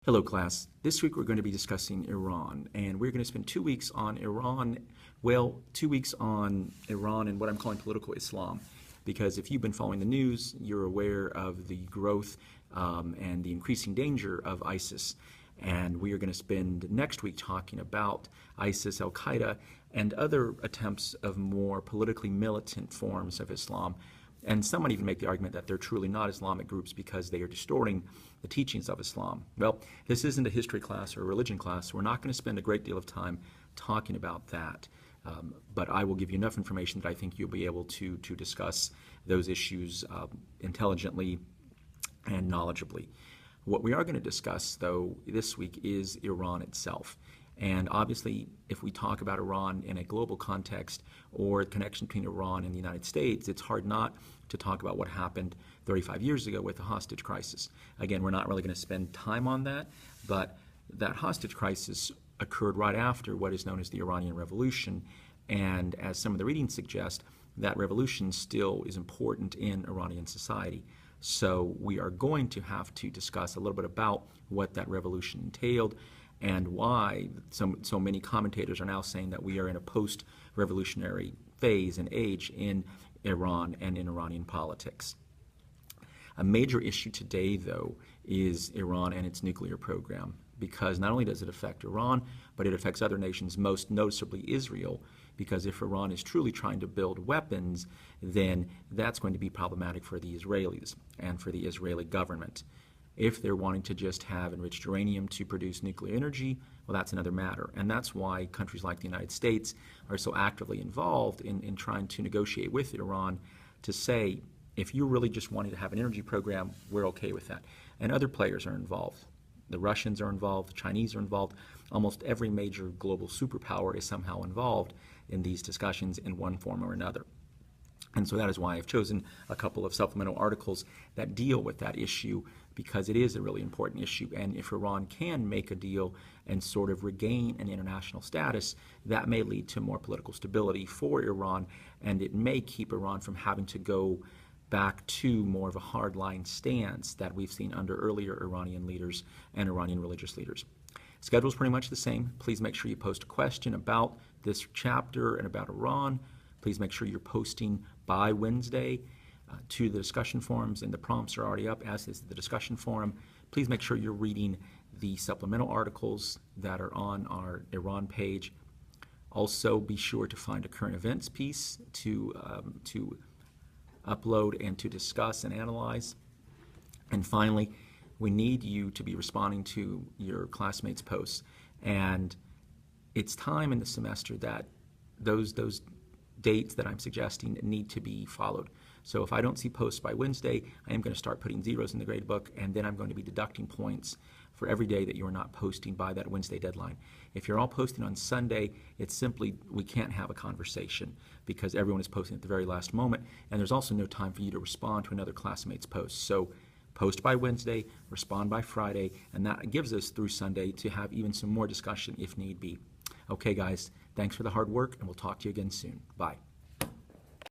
Hello class. This week we're going to be discussing Iran, and we're going to spend 2 weeks on Iran, well, 2 weeks on Iran and what I'm calling political Islam, because if you've been following the news, you're aware of the growth and the increasing danger of ISIS. And we are going to spend next week talking about ISIS, Al-Qaeda, and other attempts of more politically militant forms of Islam. And some might even make the argument that they're truly not Islamic groups because they are distorting the teachings of Islam. Well, this isn't a history class or a religion class, so we're not going to spend a great deal of time talking about that. But I will give you enough information that I think you'll be able to discuss those issues intelligently and knowledgeably. What we are going to discuss, though, this week is Iran itself. And obviously, if we talk about Iran in a global context or the connection between Iran and the United States, it's hard not to talk about what happened 35 years ago with the hostage crisis. Again, we're not really going to spend time on that, but that hostage crisis occurred right after what is known as the Iranian Revolution. And as some of the readings suggest, that revolution still is important in Iranian society. So we are going to have to discuss a little bit about what that revolution entailed and why so many commentators are now saying that we are in a post-revolutionary phase and age in Iran and in Iranian politics. A major issue today, though, is Iran and its nuclear program, because not only does it affect Iran, but it affects other nations, most noticeably Israel, because if Iran is truly trying to build weapons, then that's going to be problematic for the Israelis and for the Israeli government. If they're wanting to just have enriched uranium to produce nuclear energy, well, that's another matter. And that's why countries like the United States are so actively involved in trying to negotiate with Iran to say, if you're really just wanting to have an energy program, we're okay with that. And other players are involved. The Russians are involved, the Chinese are involved. Almost every major global superpower is somehow involved in these discussions in one form or another. And so that is why I've chosen a couple of supplemental articles that deal with that issue, because it is a really important issue. And if Iran can make a deal and sort of regain an international status, that may lead to more political stability for Iran, and it may keep Iran from having to go back to more of a hardline stance that we've seen under earlier Iranian leaders and Iranian religious leaders. Schedule is pretty much the same. Please make sure you post a question about this chapter and about Iran. Please make sure you're posting by Wednesday to the discussion forums, and the prompts are already up, as is the discussion forum. Please make sure you're reading the supplemental articles that are on our Iran page. Also, be sure to find a current events piece to upload and to discuss and analyze. And finally, we need you to be responding to your classmates' posts. And it's time in the semester that those dates that I'm suggesting need to be followed. So if I don't see posts by Wednesday, I am going to start putting zeros in the grade book, and then I'm going to be deducting points for every day that you are not posting by that Wednesday deadline. If you're all posting on Sunday, it's simply we can't have a conversation because everyone is posting at the very last moment, and there's also no time for you to respond to another classmate's post. So post by Wednesday, respond by Friday, and that gives us through Sunday to have even some more discussion if need be. Okay, guys, thanks for the hard work, and we'll talk to you again soon. Bye.